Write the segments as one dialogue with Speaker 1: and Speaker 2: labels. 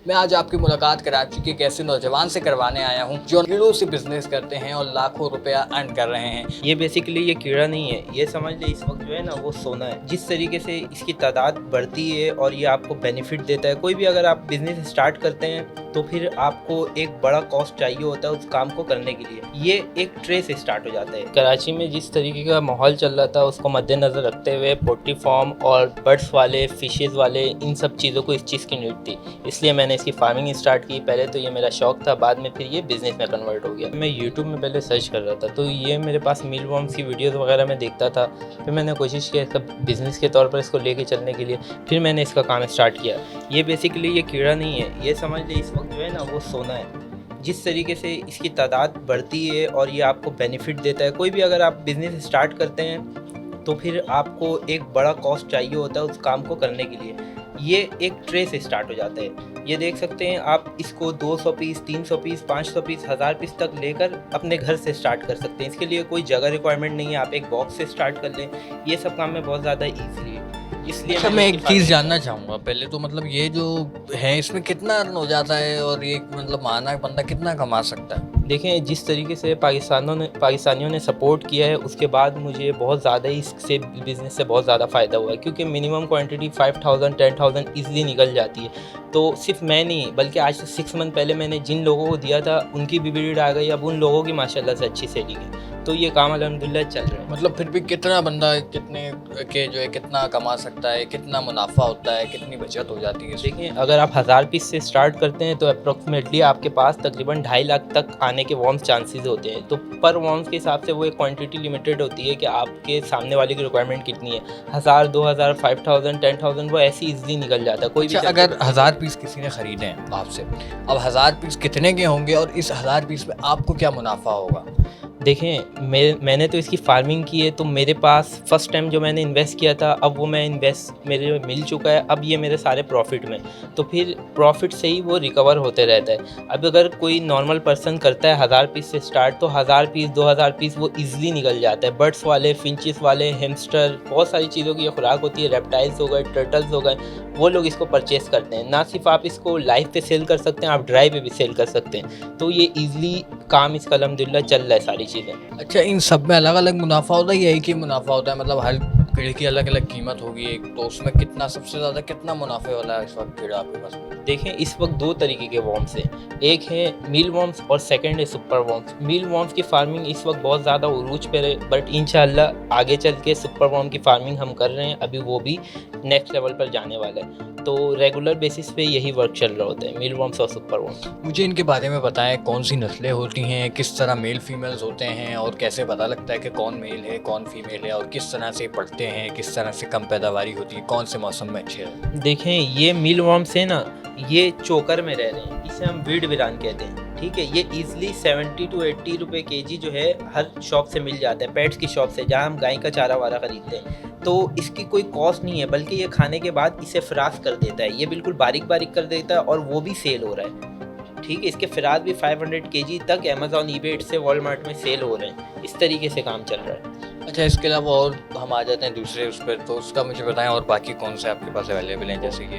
Speaker 1: मैं आज आपकी मुलाकात कराची के एक ऐसे नौजवान से करवाने आया हूँ जो कीड़ों से बिजनेस करते हैं और लाखों रुपया अर्न कर रहे हैं।
Speaker 2: ये बेसिकली ये कीड़ा नहीं है, ये समझ ले इस वक्त जो है ना वो सोना है। जिस तरीके से इसकी तादाद बढ़ती है और ये आपको बेनिफिट देता है, कोई भी अगर आप बिजनेस स्टार्ट करते हैं तो फिर आपको एक बड़ा कॉस्ट चाहिए होता है उस काम को करने के लिए। ये एक ट्रे से स्टार्ट हो जाता है। कराची में जिस तरीके का माहौल चल रहा था उसको मद्देनज़र रखते हुए पोल्ट्री फार्म और बर्ड्स वाले, फिशेज़ वाले, इन सब चीज़ों को इस चीज़ की नीड थी, इसलिए मैंने इसकी फार्मिंग स्टार्ट की। पहले तो ये मेरा शौक था, बाद में फिर ये बिज़नेस में कन्वर्ट हो गया। मैं यूट्यूब में पहले सर्च कर रहा था तो ये मेरे पास मील वर्म्स की वीडियोस वगैरह में देखता था। फिर मैंने कोशिश किया इसका बिज़नेस के तौर पर इसको लेके चलने के लिए। फिर मैंने इसका काम स्टार्ट किया। ये बेसिकली ये कीड़ा नहीं है, ये समझ ले इस वक्त जो है ना वो सोना है। जिस तरीके से इसकी तादाद बढ़ती है और ये आपको बेनिफिट देता है, कोई भी अगर आप बिज़नेस स्टार्ट करते हैं तो फिर आपको एक बड़ा कॉस्ट चाहिए होता है उस काम को करने के लिए। ये एक ट्रे से स्टार्ट हो जाता है। ये देख सकते हैं आप, इसको 200 पीस, 300 पीस, 500 पीस, 1000 पीस तक लेकर अपने घर से स्टार्ट कर सकते हैं। इसके लिए कोई जगह रिक्वायरमेंट नहीं है, आप एक बॉक्स से स्टार्ट कर लें। ये सब काम में बहुत ज़्यादा ईजी है, इसलिए
Speaker 1: अच्छा, मैं एक चीज़ जानना चाहूँगा पहले तो, मतलब ये जो है इसमें कितना अर्न हो जाता है और ये मतलब माना बंदा कितना कमा सकता है?
Speaker 2: देखें, जिस तरीके से पाकिस्तानियों ने सपोर्ट किया है उसके बाद मुझे बहुत ज़्यादा ही इससे बिज़नेस से बहुत ज़्यादा फ़ायदा हुआ है, क्योंकि मिनिमम क्वांटिटी 5000 10,000 ईज़िली निकल जाती है। तो सिर्फ मैं नहीं बल्कि आज से 6 मंथ पहले मैंने जिन लोगों को दिया था उनकी भी ब्रीड आ गई, अब उन लोगों की माशाल्लाह से अच्छी सेलिंग है। तो ये काम अल्हम्दुलिल्लाह चल रहा है।
Speaker 1: मतलब फिर भी कितना बंदा कितने के जो है कितना कमा सकता है, कितना मुनाफा होता है, कितनी बचत हो जाती है?
Speaker 2: देखिए, अगर आप 1000 पीस से स्टार्ट करते हैं तो अप्रोक्सीमेटली आपके पास तकरीबन 2.5 लाख तक आने के वॉर्म्स चांसेस होते हैं। तो पर वॉर्म्स के हिसाब से वो एक क्वांटिटी लिमिटेड होती है कि आपके सामने वाले की रिक्वायरमेंट कितनी है। 1000, 2000, 5000, 10,000 वो ऐसे ईजिली निकल जाता है। कोई भी
Speaker 1: अगर 1000 पीस किसी ने ख़रीदे हैं आपसे, अब 1000 पीस कितने के होंगे और इस 1000 पीस में आपको क्या मुनाफा होगा?
Speaker 2: देखें, मैंने तो इसकी फार्मिंग की है, तो मेरे पास फ़र्स्ट टाइम जो मैंने इन्वेस्ट किया था, अब वो मैं इन्वेस्ट मेरे मिल चुका है। अब ये मेरे सारे प्रॉफिट में, तो फिर प्रॉफिट से ही वो रिकवर होते रहता है। अब अगर कोई नॉर्मल पर्सन करता है 1000 पीस से स्टार्ट, तो 1000 पीस, 2000 पीस वो ईजिली निकल जाता है। बर्ड्स वाले, फिंचेस वाले, हैमस्टर, बहुत सारी चीज़ों की ये खुराक होती है। रेप्टाइल्स हो गए, टर्टल्स हो गए, वो लोग इसको परचेज़ करते हैं। ना सिर्फ आप इसको लाइव पे सेल कर सकते हैं, आप ड्राई पे भी सेल कर सकते हैं। तो ये ईजिली काम इसका अल्हम्दुलिल्लाह चल रहा है सारी चीज़ें।
Speaker 1: अच्छा, इन सब में अलग अलग मुनाफा होता है या एक ही मुनाफा होता है? मतलब हर कीड़े की अलग अलग कीमत होगी एक, तो उसमें कितना सबसे ज़्यादा कितना मुनाफे वाला है इस वक्त कीड़ा आपके पास?
Speaker 2: देखें, इस वक्त 2 तरीके के वॉर्म्स हैं। एक है मील वॉर्म्स और सेकंड है सुपर वॉर्म्स। मील वॉर्म्स की फार्मिंग इस वक्त बहुत ज़्यादा उरूज पर है, बट इंशाल्लाह आगे चल के सुपर वॉर्म की फार्मिंग हम कर रहे हैं। अभी वो भी नेक्स्ट लेवल पर जाने वाला है। तो रेगुलर बेसिस पे यही वर्क चल रहा होता है, मील वॉर्म्स और सुपर वॉर्म्स।
Speaker 1: मुझे इनके बारे में बताएं, कौन सी नस्लें होती हैं, किस तरह मेल फीमेल्स होते हैं और कैसे पता लगता है कि कौन मेल है कौन फीमेल है, और किस तरह से पढ़ते हैं, किस तरह से कम पैदावारी होती है, कौन से मौसम में अच्छे हैं?
Speaker 2: देखें, ये मील वॉर्म्स है ना, ये चोकर में रह रहे हैं, इसे हम वीड विरान कहते हैं। ठीक है, ये ईजिली 70 to 80 रुपये केजी जो है हर शॉप से मिल जाता है, पेट्स की शॉप से, जहाँ हम गाय का चारा वारा खरीदते हैं। तो इसकी कोई कॉस्ट नहीं है, बल्कि ये खाने के बाद इसे फ्रास कर देता है। ये बिल्कुल बारीक बारीक कर देता है और वो भी सेल हो रहा है। ठीक है, इसके फिराद भी 500 केजी तक अमेजॉन, ईबे से वॉलमार्ट में सेल हो रहे हैं। इस तरीके से काम चल रहा है।
Speaker 1: अच्छा, इसके अलावा और हम आ जाते हैं दूसरे उस पर, तो उसका मुझे बताएं और बाकी कौन से आपके पास अवेलेबल हैं, जैसे कि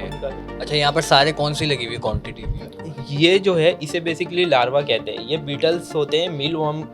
Speaker 1: अच्छा यहाँ पर सारे कौन सी लगी हुई क्वांटिटी भी है?
Speaker 2: ये जो है इसे बेसिकली लार्वा कहते हैं। ये बीटल्स होते हैं, मील वर्म,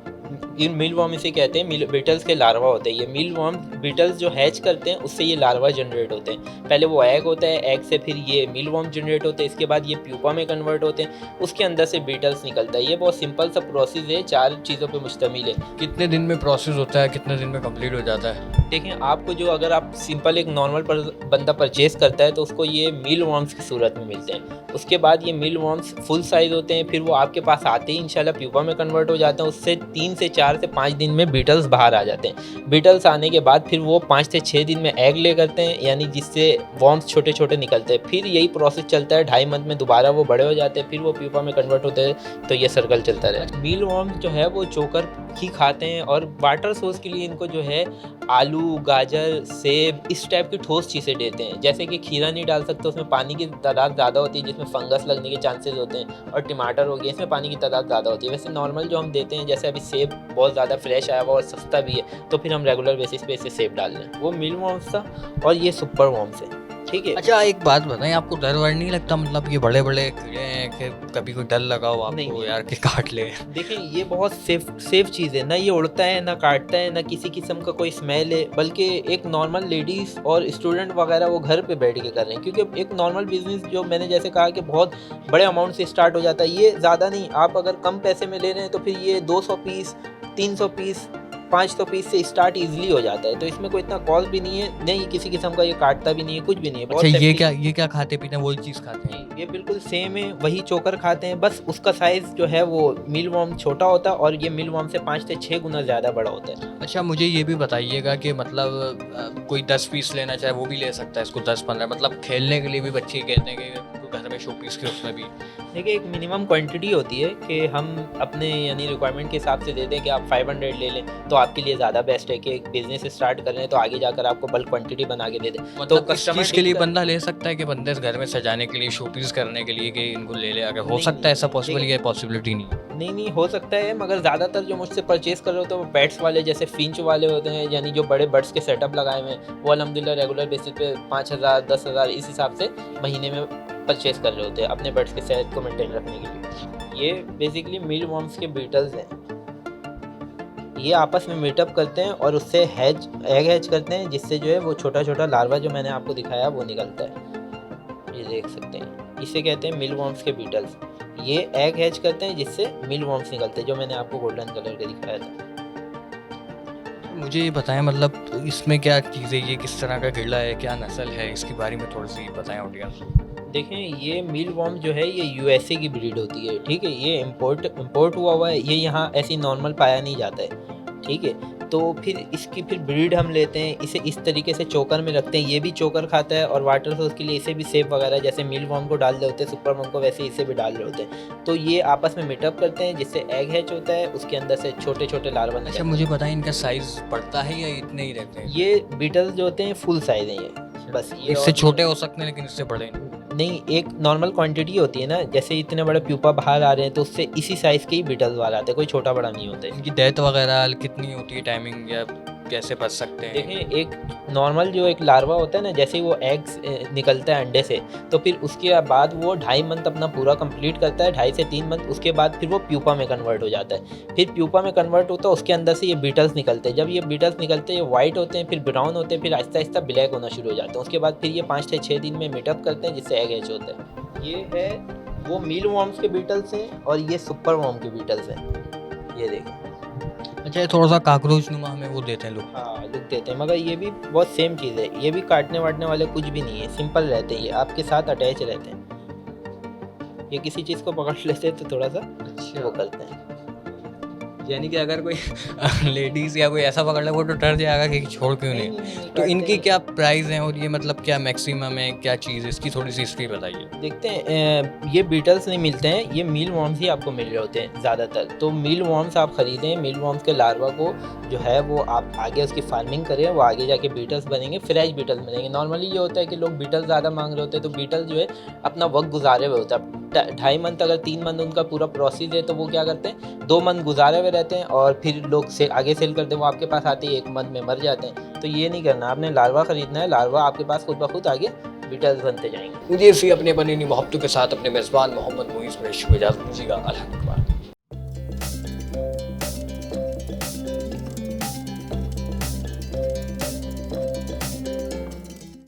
Speaker 2: ये मील वर्म इसे कहते हैं। बीटल्स के लार्वा होते हैं ये मील वर्म। बीटल्स जो हैच करते हैं उससे ये लार्वा जनरेट होते हैं। पहले वो एग होता है, एग से फिर ये मील वर्म जनरेट होते हैं, इसके बाद ये प्यूपा में कन्वर्ट होते हैं, उसके अंदर से बीटल्स निकलता है। ये बहुत सिंपल सा प्रोसेस है, 4 चीज़ों पर मुश्तमिल है।
Speaker 1: कितने दिन में प्रोसेस होता है, कितने दिन में कंप्लीट हो जाता है?
Speaker 2: देखें, आपको जो अगर आप सिंपल एक नॉर्मल बंदा परचेज़ करता है तो उसको ये मील वर्म्स की सूरत में मिलते हैं। उसके बाद ये मील वर्म्स फुल साइज़ होते हैं, फिर वो आपके पास आते ही इंशाल्लाह प्यूपा में कन्वर्ट हो जाते हैं। उससे 3 से 4 से 5 दिन में बीटल्स बाहर आ जाते हैं। बीटल्स आने के बाद फिर वो 5 से 6 दिन में एग ले करते हैं, यानी जिससे वर्म्स छोटे छोटे निकलते हैं। फिर यही प्रोसेस चलता है, 2.5 मंथ में दोबारा वो बड़े हो जाते हैं, फिर वो प्यूपा में कन्वर्ट होते हैं। तो ये सर्कल चलता रहता है। मील वर्म्स जो है वो चोकर ही खाते हैं, और वाटर सोर्स के लिए इनको जो है आलू, गाजर, सेब, इस टाइप की ठोस चीज़ें देते हैं। जैसे कि खीरा नहीं डाल सकते, उसमें पानी की तादाद ज़्यादा होती है, जिसमें फंगस लगने के चांसेस होते हैं। और टमाटर हो गया, इसमें पानी की तादाद ज़्यादा होती है। वैसे नॉर्मल जो हम देते हैं, जैसे अभी सेब बहुत ज़्यादा फ्रेश आया हुआ और सस्ता भी है, तो फिर हम रेगुलर बेसिस पे इसे सेब डाल लें। वो मील वर्म्स था और ये सुपर वर्म्स है। ठीक है।
Speaker 1: अच्छा एक बात बताएं, आपको डर वर नहीं लगता, मतलब ये बड़े बड़े कीड़े हैं कि कभी कोई डर लगा हो
Speaker 2: नहीं,
Speaker 1: आपको
Speaker 2: नहीं।
Speaker 1: यार कि काट ले?
Speaker 2: देखिए ये बहुत सेफ चीज़ है, ना ये उड़ता है ना काटता है ना किसी किस्म का कोई स्मेल है, बल्कि एक नॉर्मल लेडीज़ और स्टूडेंट वगैरह वो घर पे बैठ के कर रहे हैं, क्योंकि एक नॉर्मल बिजनेस जो मैंने जैसे कहा कि बहुत बड़े अमाउंट से स्टार्ट हो जाता है, ये ज़्यादा नहीं, आप अगर कम पैसे में ले रहे हैं तो फिर ये 200 पीस 300 पीस 500 पीस से स्टार्ट इजीली हो जाता है, तो इसमें कोई इतना कॉस्ट भी नहीं है, नहीं किसी किस्म का ये काटता भी नहीं है, कुछ भी नहीं है।
Speaker 1: अच्छा
Speaker 2: बहुत
Speaker 1: ये क्या खाते पीते हैं, वही चीज़ खाते हैं?
Speaker 2: जी, ये बिल्कुल सेम है, वही चोकर खाते हैं, बस उसका साइज़ जो है वो मील वर्म छोटा होता है और ये मील वर्म से 5 से 6 गुना ज़्यादा बड़ा होता है।
Speaker 1: अच्छा मुझे ये भी बताइएगा कि मतलब कोई 10 पीस लेना चाहे वो भी ले सकता है इसको, 10-15, मतलब खेलने के लिए भी बच्चे कहते हैं कि घर में शो पीस के उसमें भी?
Speaker 2: देखिए एक मिनिमम क्वांटिटी होती है कि हम अपने यानी रिक्वायरमेंट के हिसाब से देते हैं कि आप 500 ले लें तो आपके लिए ज़्यादा बेस्ट है कि एक बिजनेस स्टार्ट कर रहे हैं तो आगे जाकर आपको बल्क क्वांटिटी बना के दे दें। तो
Speaker 1: मतलब इस
Speaker 2: कस्टमर
Speaker 1: चीज़ के लिए बंदा ले सकता है कि बंदे घर में सजाने के लिए, शो पीस करने के लिए कि इनको ले ले, अगर हो
Speaker 2: नहीं,
Speaker 1: सकता है ऐसा
Speaker 2: नहीं,
Speaker 1: पॉसिबल,
Speaker 2: देखिए-
Speaker 1: या पॉसिबिलिटी नहीं है?
Speaker 2: नहीं हो सकता है, मगर ज़्यादातर जो मुझसे परचेज़ कर रहे होते हैं वो पेट्स वाले जैसे फिंच वाले होते हैं, यानी जो बड़े बर्ड्स के सेटअप लगाए हुए हैं, वो अल्हम्दुलिल्लाह रेगुलर बेसिस पे 5000 10,000 इस हिसाब से महीने में परचेज़ कर रहे होते हैं अपने बर्ड्स के सेहत को मेंटेन रखने के लिए। ये बेसिकली मील वर्म्स के बीटल्स हैं, ये आपस में मीटअप करते हैं और उससे एग हैच करते हैं, जिससे जो है वो छोटा छोटा लार्वा जो मैंने आपको दिखाया वो निकलता है, ये देख सकते हैं, इसे कहते हैं मील वर्म्स के बीटल्स। ये एग हैच करते हैं जिससे मील वर्म्स निकलते हैं, जो मैंने आपको गोल्डन कलर के दिखाया था।
Speaker 1: मुझे ये बताएं मतलब इसमें क्या चीज़ है, ये किस तरह का कीड़ा है, क्या नस्ल है, इसके बारे में थोड़ी सी बताएं ऑडियंस को।
Speaker 2: देखें ये मील वर्म जो है ये यूएसए की ब्रीड होती है, ठीक है, ये इंपोर्ट हुआ हुआ है, ये यहाँ ऐसी नॉर्मल पाया नहीं जाता है, ठीक है। तो फिर इसकी फिर ब्रीड हम लेते हैं, इसे इस तरीके से चोकर में रखते हैं, ये भी चोकर खाता है और वाटर सोर्स के लिए इसे भी सेफ वगैरह जैसे मील वर्म को डाल रहे होते हैं सुपर वर्म को, वैसे इसे भी डाल रहे होते हैं, तो ये आपस में मीटअप करते हैं जिससे एग हैच होता है, उसके अंदर से छोटे छोटे लार्वा निकलते
Speaker 1: अच्छा
Speaker 2: हैं।
Speaker 1: मुझे बताएं इनका साइज़ बढ़ता है या इतने ही रहते हैं?
Speaker 2: ये बीटल्स जो होते हैं फुल साइज हैं, ये बस ये
Speaker 1: इससे
Speaker 2: और-
Speaker 1: छोटे हो सकते हैं लेकिन इससे बड़े नहीं?
Speaker 2: नहीं, एक नॉर्मल क्वांटिटी होती है ना, जैसे इतने बड़े प्यूपा बाहर आ रहे हैं तो उससे इसी साइज़ के ही बीटल्स वाला आते हैं, कोई छोटा बड़ा नहीं होता है।
Speaker 1: इनकी डेथ वगैरह कितनी होती है, टाइमिंग, या कैसे बच सकते हैं?
Speaker 2: देखें एक नॉर्मल जो एक लार्वा होता है ना, जैसे ही वो एग्स निकलता है अंडे से, तो फिर उसके बाद वो 2.5 मंथ अपना पूरा कंप्लीट करता है, 2.5 से 3 मंथ, उसके बाद फिर वो प्यूपा में कन्वर्ट हो जाता है। फिर प्यूपा में कन्वर्ट होता है, उसके अंदर से ये बीटल्स निकलते हैं, जब ये बीटल्स निकलते हैं ये वाइट होते हैं, फिर ब्राउन होते हैं, फिर आहिस्ता आहिस्ता ब्लैक होना शुरू हो जाते हैं, उसके बाद फिर ये 5 से 6 दिन में मीटअप करते हैं जिससे एग हैच होता है। ये है वो मील वर्म्स के बीटल्स हैं और ये सुपर वर्म के बीटल्स हैं, ये देखें।
Speaker 1: अच्छा ये थोड़ा सा काकरोच नुमा हमें वो देते हैं लोग?
Speaker 2: हाँ लुक देते हैं, मगर ये भी बहुत सेम चीज़ है, ये भी काटने वाटने वाले कुछ भी नहीं है, सिंपल रहते हैं, ये आपके साथ अटैच रहते हैं, ये किसी चीज़ को पकड़ लेते हैं तो थोड़ा सा वो करते हैं।
Speaker 1: यानी कि अगर कोई लेडीज़ या कोई ऐसा पकड़ ले वो तो डर जाएगा कि छोड़ क्यों नहीं। तो
Speaker 2: काटते
Speaker 1: इनकी
Speaker 2: हैं।
Speaker 1: क्या प्राइस है और ये मतलब क्या मैक्सिमम है, क्या चीज़, इसकी थोड़ी सी हिस्ट्री बताइए।
Speaker 2: देखते हैं ये बीटल्स नहीं मिलते हैं, ये मील वर्म्स ही आपको मिल रहे होते हैं ज़्यादातर, तो मील वर्म्स आप ख़रीदें, मील वर्म्स के लार्वा को जो है वो आप आगे उसकी फार्मिंग करें, वो आगे जाके बीटल्स बनेंगे, फ्रेश बीटल्स बनेंगे। नॉर्मली ये होता है कि लोग बीटल्स ज़्यादा मांग रहे होते हैं, तो बीटल जो है अपना वक्त गुजारे हुए होता है, 2.5 मंथ अगर 3 मंथ उनका पूरा प्रोसेस है तो वो क्या करते हैं 2 मंथ गुजारे हुए रहते हैं और फिर लोग से आगे सेल करते हैं, वो आपके पास आते ही 1 मंथ में मर जाते हैं। तो ये नहीं करना, आपने लार्वा ख़रीदना है, लार्वा आपके पास खुद ब खुद आगे बीटल्स बनते जाएंगे।
Speaker 1: मुझे इसी अपने बनी मोहब्बतों के साथ अपने मेज़बान मोहम्मद मुईज़ में शुभ इजाज़त दीजिएगा। अल्लाह